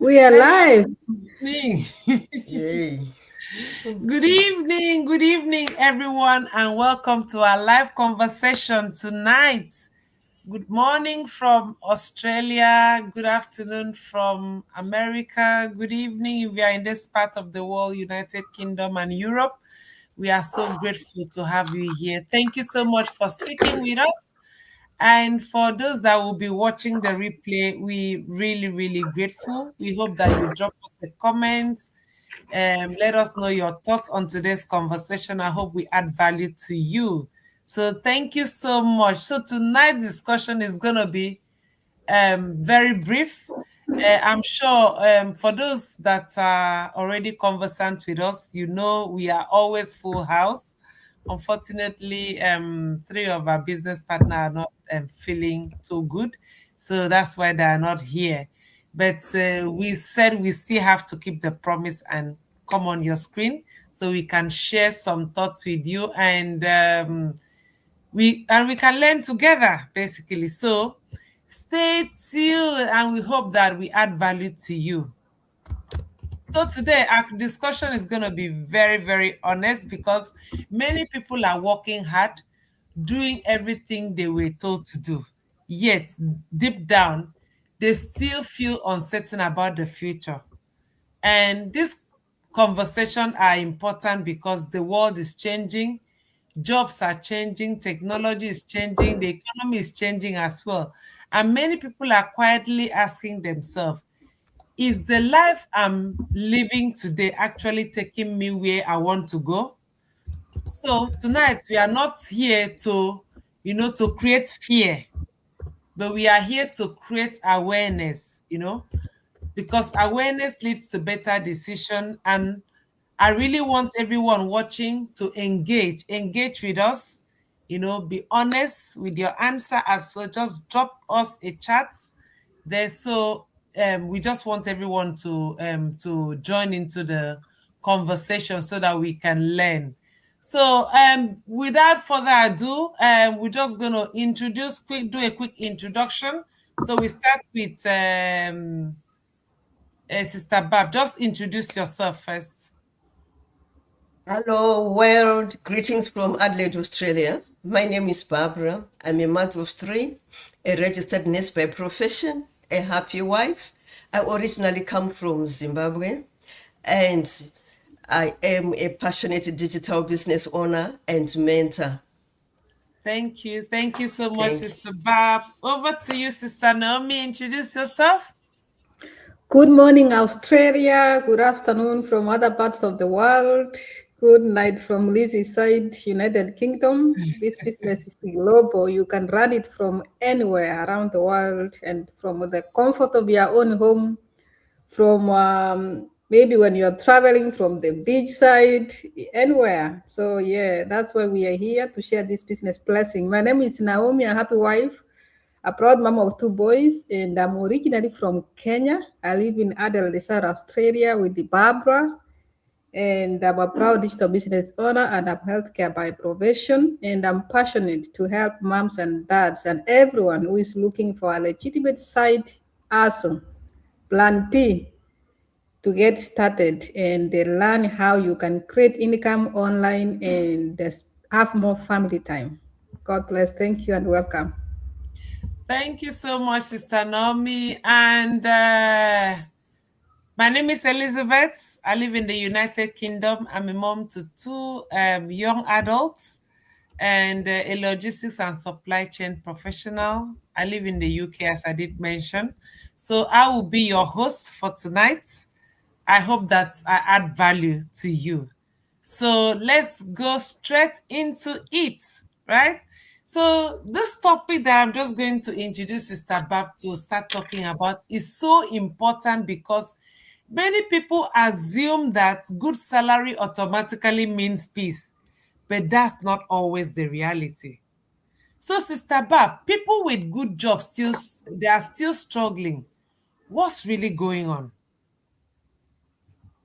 We are Hello, live. good evening. Yay. Good evening, everyone, and welcome to our live conversation tonight. Good morning from Australia, good afternoon from America, good evening if you are in this part of the world, United Kingdom and Europe. We are so grateful to have you here. Thank you so much for sticking with us. And for those that will be watching the replay, we really grateful. We hope that you drop us a comment. Let us know your thoughts on today's conversation. I hope we add value to you. So thank you so much. So tonight's discussion is gonna be very brief. I'm sure for those that are already conversant with us, you know we are always full house. Unfortunately, three of our business partners are not feeling too good, so that's why they are not here. But we said we still have to keep the promise and come on your screen so we can share some thoughts with you and we can learn together basically. So stay tuned and we hope that we add value to you. So today our discussion is going to be very honest because many people are working hard, doing everything they were told to do. Yet deep down, they still feel uncertain about the future. And these conversations are important because the world is changing, jobs are changing, technology is changing, the economy is changing as well. And many people are quietly asking themselves, is the life I'm living today actually taking me where I want to go? So tonight we are not here to create fear, but we are here to create awareness, because awareness leads to better decision. And I really want everyone watching to engage with us, be honest with your answer as well. Just drop us a chat there. So we just want everyone to join into the conversation so that we can learn. So without further ado, we're just gonna do a quick introduction. So we start with Sister Bab. Just introduce yourself first. Hello, world. Greetings from Adelaide, Australia. My name is Barbara. I'm a mother of three, a registered nurse by profession, a happy wife. I originally come from Zimbabwe, and I am a passionate digital business owner and mentor. Thank you. Thank you so much, Thank you. Sister Bab. Over to you, Sister Naomi. Introduce yourself. Good morning, Australia. Good afternoon from other parts of the world. Good night from Lizzie's side, United Kingdom. This business is global. You can run it from anywhere around the world and from the comfort of your own home, from maybe when you're traveling from the beach side, anywhere. So, yeah, that's why we are here to share this business blessing. My name is Naomi, a happy wife, a proud mom of two boys, and I'm originally from Kenya. I live in Adelaide, Australia with the Barbara, and I'm a proud digital business owner and I'm healthcare by profession, and I'm passionate to help moms and dads and everyone who is looking for a legitimate side hustle, plan B, to get started and learn how you can create income online and have more family time. God bless. Thank you and welcome. Thank you so much, Sister Naomi. And my name is Elizabeth. I live in the United Kingdom. I'm a mom to two young adults and a logistics and supply chain professional. I live in the UK, as I did mention. So I will be your host for tonight. I hope that I add value to you. So let's go straight into it, right? So this topic that I'm just going to introduce Sister Bab to start talking about is so important because many people assume that good salary automatically means peace, but that's not always the reality. So, Sister Bab, people with good jobs they are still struggling. What's really going on?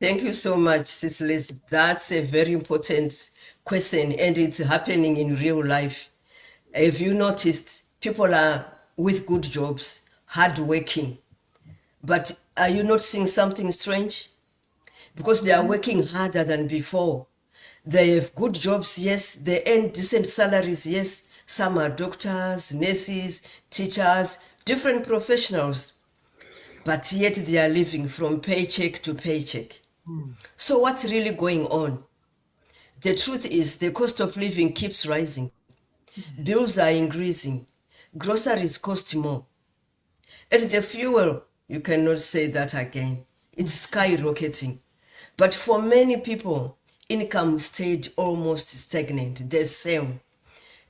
Thank you so much, Cicely. That's a very important question, and it's happening in real life. Have you noticed people are with good jobs, hardworking, But are you not seeing something strange? Because they are working harder than before. They have good jobs, yes. They earn decent salaries, yes. Some are doctors, nurses, teachers, different professionals. But yet they are living from paycheck to paycheck. So what's really going on? The truth is the cost of living keeps rising. Bills are increasing. Groceries cost more. And the fuel, you cannot say that again. It's skyrocketing. But for many people, income stayed almost stagnant, the same.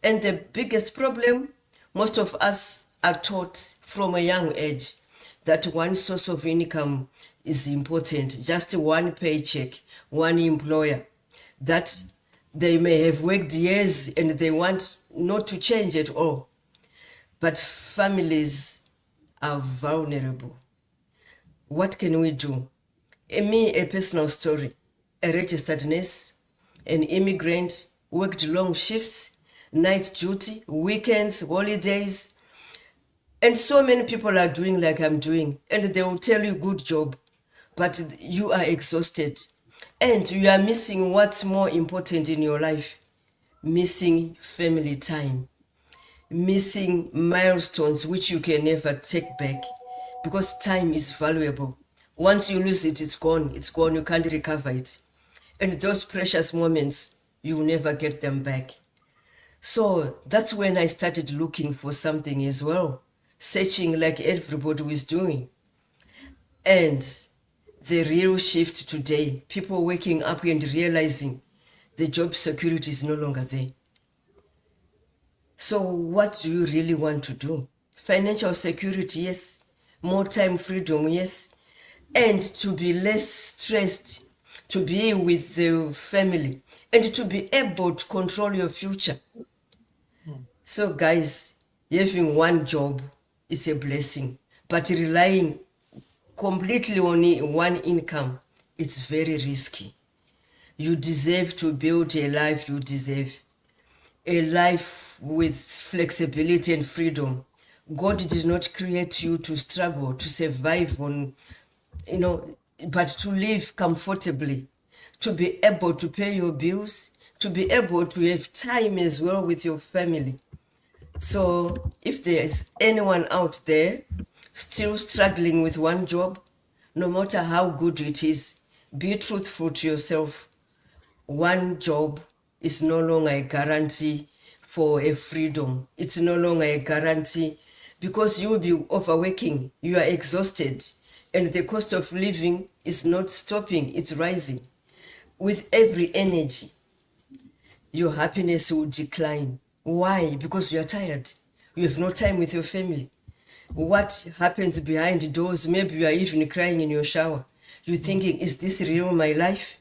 And the biggest problem, most of us are taught from a young age that one source of income is important, just one paycheck, one employer, that they may have worked years and they want not to change at all. But families are vulnerable. What can we do? A personal story. A registered nurse, an immigrant, worked long shifts, night duty, weekends, holidays. And so many people are doing like I'm doing, and they will tell you good job, but you are exhausted. And you are missing what's more important in your life. Missing family time. Missing milestones which you can never take back, because time is valuable. Once you lose it, it's gone. It's gone. You can't recover it. And those precious moments, you will never get them back. So that's when I started looking for something as well, searching like everybody was doing. And the real shift today, people waking up and realizing the job security is no longer there. So what do you really want to do? Financial security, yes. More time freedom, yes. And to be less stressed, to be with the family, and to be able to control your future. So guys, having one job is a blessing, but relying completely on one income, it's very risky. You deserve to build a life you deserve. A life with flexibility and freedom. God did not create you to struggle, to survive on, but to live comfortably, to be able to pay your bills, to be able to have time as well with your family. So if there is anyone out there still struggling with one job, no matter how good it is, be truthful to yourself. One job is no longer a guarantee for a freedom. It's no longer a guarantee, because you will be overworking, you are exhausted, and the cost of living is not stopping, it's rising. With every energy, your happiness will decline. Why? Because you are tired. You have no time with your family. What happens behind doors? Maybe you are even crying in your shower. You're thinking, is this real my life?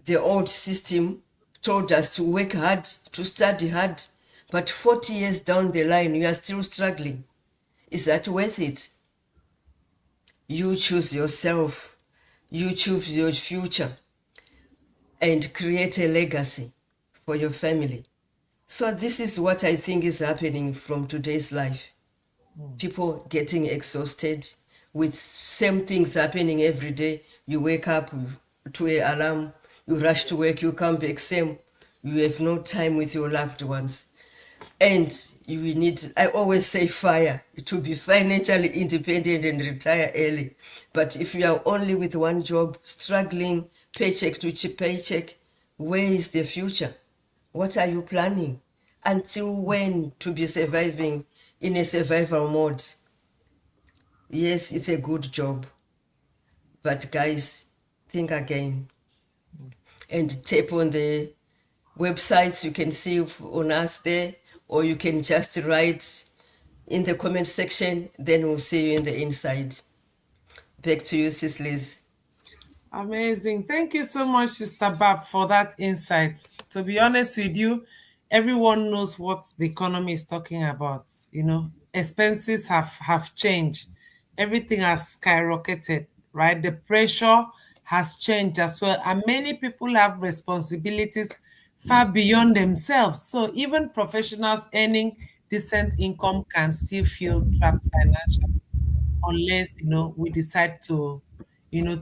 The old system told us to work hard, to study hard, but 40 years down the line, you are still struggling. Is that worth it? You choose yourself. You choose your future and create a legacy for your family. So this is what I think is happening from today's life. People getting exhausted with same things happening every day. You wake up to an alarm, you rush to work, you come back same. You have no time with your loved ones. And you need, I always say, fire to be financially independent and retire early. But if you are only with one job, struggling paycheck to paycheck, where is the future? What are you planning? Until when to be surviving in a survival mode? Yes, it's a good job. But guys, think again and tap on the websites you can see on us there, or you can just write in the comment section, then we'll see you in the inside. Back to you, Sis Liz. Amazing. Thank you so much, Sister Bab, for that insight. To be honest with you, everyone knows what the economy is talking about. Expenses have changed. Everything has skyrocketed, right? The pressure has changed as well. And many people have responsibilities far beyond themselves. So even professionals earning decent income can still feel trapped financially. unless we decide to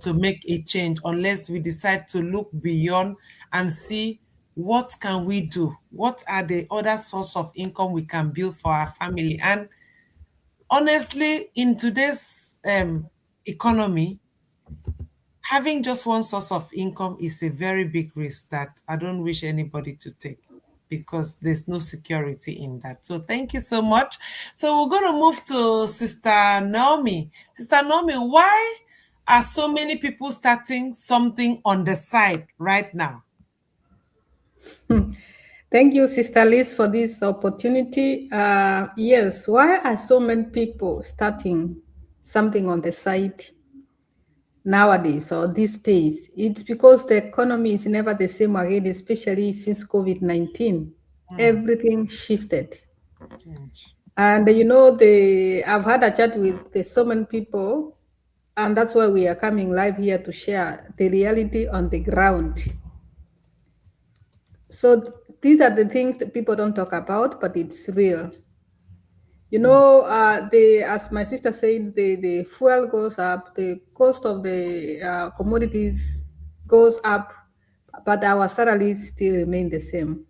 to make a change, unless we decide to look beyond and see what can we do, what are the other source of income we can build for our family. And honestly, in today's economy, having just one source of income is a very big risk that I don't wish anybody to take, because there's no security in that. So thank you so much. So we're going to move to Sister Naomi. Sister Naomi, why are so many people starting something on the side right now? Thank you, Sister Liz, for this opportunity. Yes, why are so many people starting something on the side nowadays or these days? It's because the economy is never the same again, especially since COVID-19. Everything shifted. Change. And I've had a chat with so many people, and that's why we are coming live here to share the reality on the ground. So these are the things that people don't talk about, but it's real. As my sister said, the fuel goes up, the cost of the commodities goes up, but our salaries still remain the same.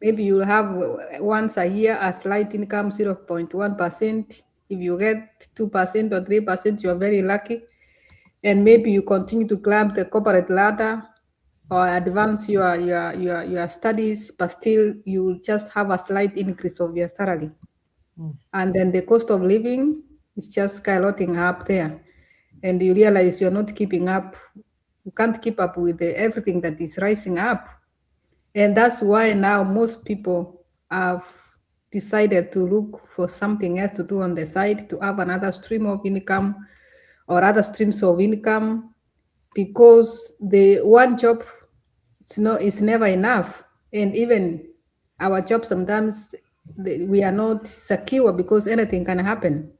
Maybe you'll have once a year a slight income, 0.1%. If you get 2% or 3%, you're very lucky. And maybe you continue to climb the corporate ladder or advance your studies, but still you just have a slight increase of your salary. And then the cost of living is just skyrocketing up there. And you realize you're not keeping up. You can't keep up with everything that is rising up. And that's why now most people have decided to look for something else to do on the side, to have another stream of income or other streams of income, because the one job it's never enough. And even our job sometimes we are not secure because anything can happen.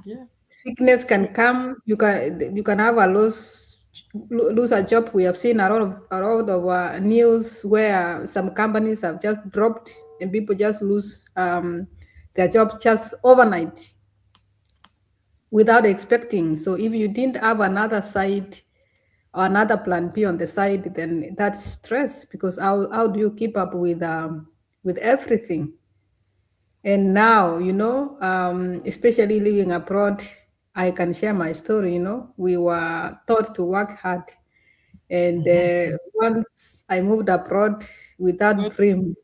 Yeah. Sickness can come. You can have lose a job. We have seen a lot of news where some companies have just dropped and people just lose their jobs just overnight without expecting. So if you didn't have another side or another plan B on the side, then that's stress, because how do you keep up with everything? And now, especially living abroad, I can share my story. We were taught to work hard. And once I moved abroad with that Go, dream,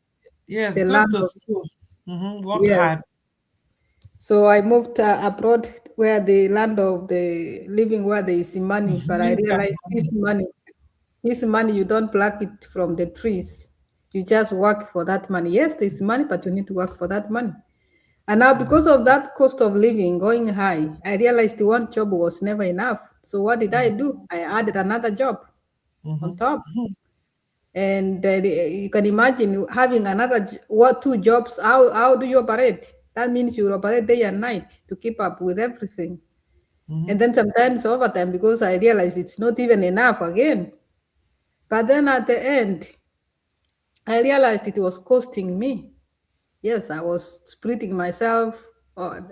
yes, the go land to of, school. Work yes. hard. So I moved abroad where the land of the living, where there is money. But I realized this money, you don't pluck it from the trees. You just work for that money. Yes, there's money, but you need to work for that money. And now, because of that cost of living going high, I realized the one job was never enough. So what did I do? I added another job on top. And you can imagine having two jobs. How do you operate? That means you operate day and night to keep up with everything. And then sometimes overtime, because I realized it's not even enough again. But then at the end, I realized it was costing me. Yes, I was splitting myself,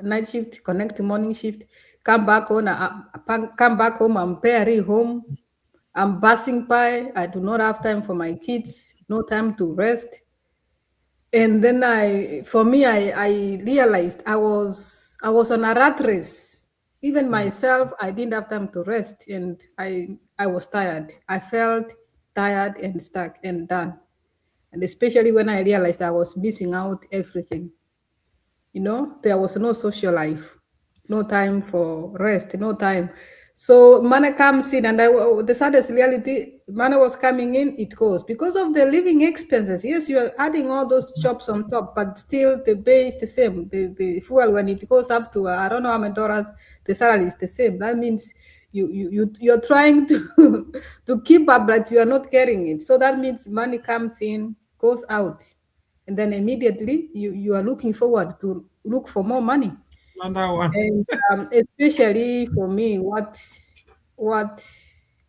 night shift, connect to morning shift, come back home, I'm very home. I'm passing by. I do not have time for my kids, no time to rest. And then I realized I was on a rat race. Even myself, I didn't have time to rest, and I was tired. I felt tired and stuck and done. And especially when I realized I was missing out everything. There was no social life, no time for rest, no time. So money comes in, and the saddest reality, money was coming in, it goes because of the living expenses. Yes, you are adding all those jobs on top, but still the pay is the same. The fuel, when it goes up to I don't know how many dollars, the salary is the same. That means you're trying to to keep up, but you are not getting it. So that means money comes in, goes out, and then immediately you are looking forward to look for more money. Another one. And especially for me, what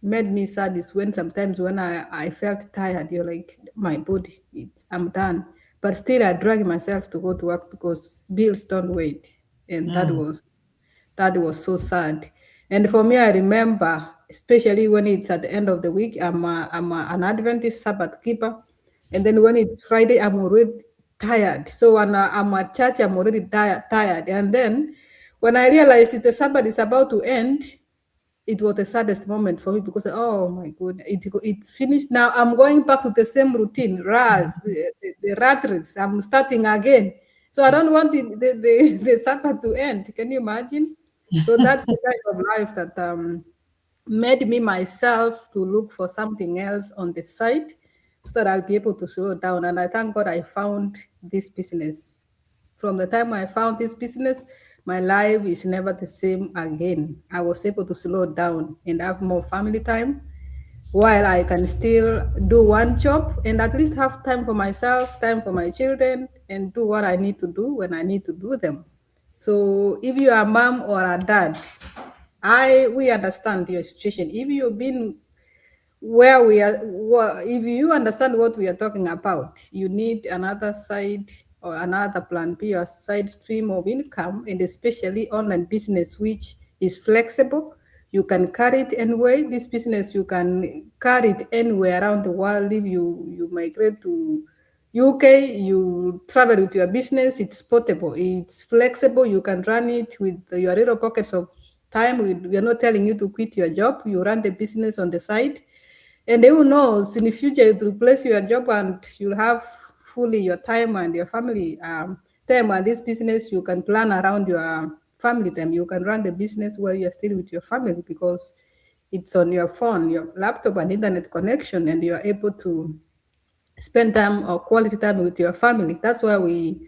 made me sad is when sometimes when I felt tired, you're like, my body, I'm done. But still I drag myself to go to work because bills don't wait. And that was That was so sad. And for me, I remember, especially when it's at the end of the week, I'm an Adventist Sabbath keeper. And then when it's Friday, I'm already tired. So when I'm at church, I'm already tired. And then when I realized that the Sabbath is about to end, it was the saddest moment for me because, oh my goodness, it's finished now. I'm going back to the same routine, the rat race. I'm starting again. So I don't want the Sabbath to end. Can you imagine? So that's the kind of life that made me myself to look for something else on the side so that I'll be able to slow down. And I thank God I found this business. From the time I found this business, my life is never the same again. I was able to slow down and have more family time while I can still do one job and at least have time for myself, time for my children, and do what I need to do when I need to do them. So if you are a mom or a dad, we understand your situation. If you've been where we are, if you understand what we are talking about, you need another side or another plan B or side stream of income, and especially online business, which is flexible. You can carry it anywhere. This business, you can carry it anywhere around the world. If you migrate to UK, you travel with your business, it's portable, it's flexible, you can run it with your little pockets of time. We're not telling you to quit your job, you run the business on the side. And who knows, in the future, it will replace your job and you'll have fully your time and your family time. And this business, you can plan around your family time. You can run the business while you're still with your family because it's on your phone, your laptop, and internet connection, and you're able to spend time or quality time with your family. That's why we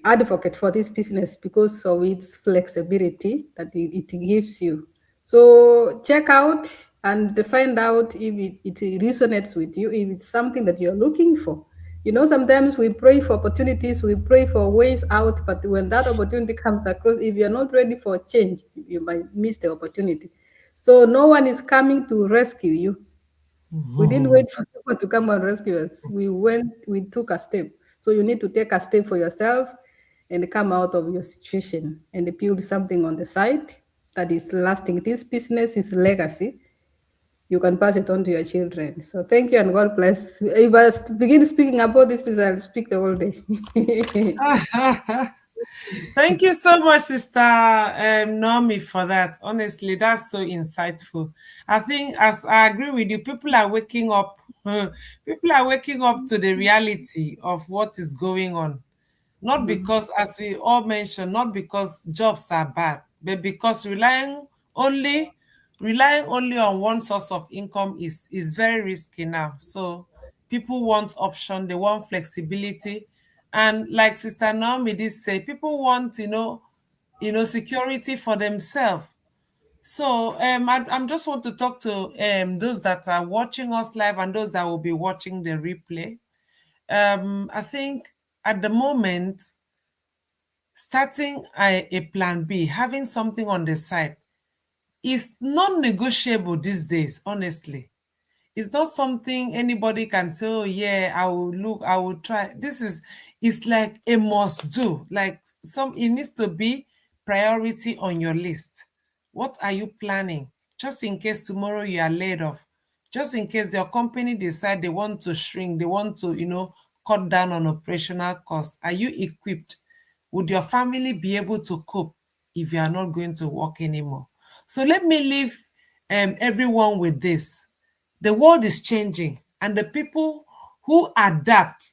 advocate for this business because of its flexibility that it gives you. So check out and find out if it resonates with you, if it's something that you're looking for. You know, sometimes we pray for opportunities, we pray for ways out, but when that opportunity comes across, if you're not ready for change, you might miss the opportunity. So no one is coming to rescue you. We didn't wait for someone to come and rescue us. We took a step. So you need to take a step for yourself and come out of your situation and build something on the side that is lasting. This business is legacy. You can pass it on to your children. So thank you and God bless. If I begin speaking about this business, I'll speak the whole day. Thank you so much, Sister Naomi, for that. Honestly, that's so insightful. I think, as I agree with you, people are waking up. People are waking up to the reality of what is going on. Not because, as we all mentioned, not because jobs are bad, but because relying only on one source of income is very risky now. So people want option, they want flexibility, and like Sister Naomi did say, people want security for themselves. So I'm just want to talk to those that are watching us live and those that will be watching the replay. I think at the moment, starting a plan B, having something on the side, is non-negotiable these days, honestly. It's not something anybody can say, oh yeah, I will try. It's like a must do. Like it needs to be priority on your list. What are you planning? Just in case tomorrow you are laid off. Just in case your company decide they want to shrink, they want to, cut down on operational costs. Are you equipped? Would your family be able to cope if you are not going to work anymore? So let me leave everyone with this. The world is changing, and the people who adapt,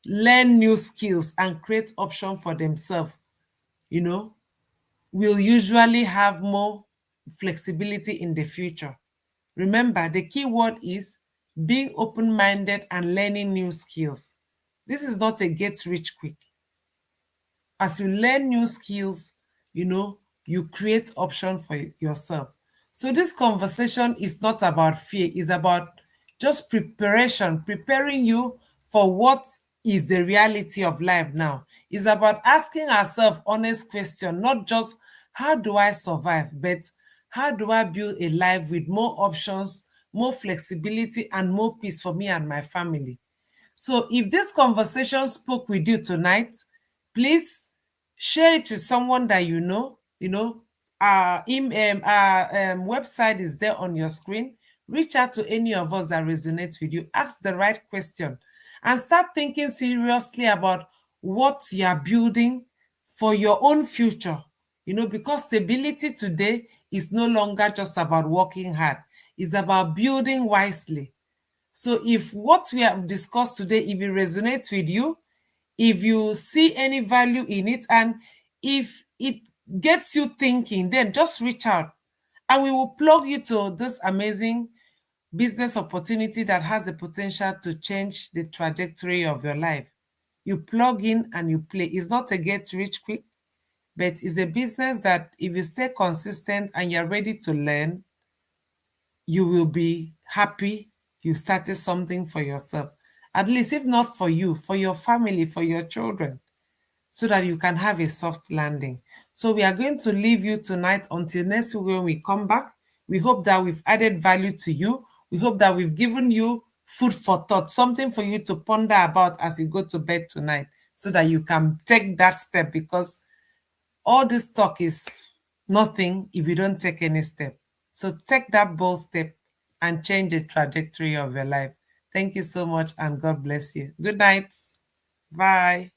learn new skills, and create options for themselves, will usually have more flexibility in the future. Remember, the key word is being open-minded and learning new skills. This is not a get rich quick. As you learn new skills, you create option for yourself. So this conversation is not about fear, it's about just preparing you for what is the reality of life now. It's about asking ourselves honest question, not just how do I survive, but how do I build a life with more options, more flexibility, and more peace for me and my family. So if this conversation spoke with you tonight, please Share it with someone that you know. Our website is there on your screen. Reach out to any of us that resonate with you. Ask the right question and start thinking seriously about what you are building for your own future. Because stability today is no longer just about working hard, it's about building wisely. So if what we have discussed today, if it resonates with you, if you see any value in it, and if it gets you thinking, then just reach out and we will plug you to this amazing business opportunity that has the potential to change the trajectory of your life. You plug in and you play. It's not a get rich quick, but it's a business that if you stay consistent and you're ready to learn, you will be happy you started something for yourself. At least, if not for you, for your family, for your children, so that you can have a soft landing. So we are going to leave you tonight until next week when we come back. We hope that we've added value to you. We hope that we've given you food for thought, something for you to ponder about as you go to bed tonight, so that you can take that step, because all this talk is nothing if you don't take any step. So take that bold step and change the trajectory of your life. Thank you so much and God bless you. Good night. Bye.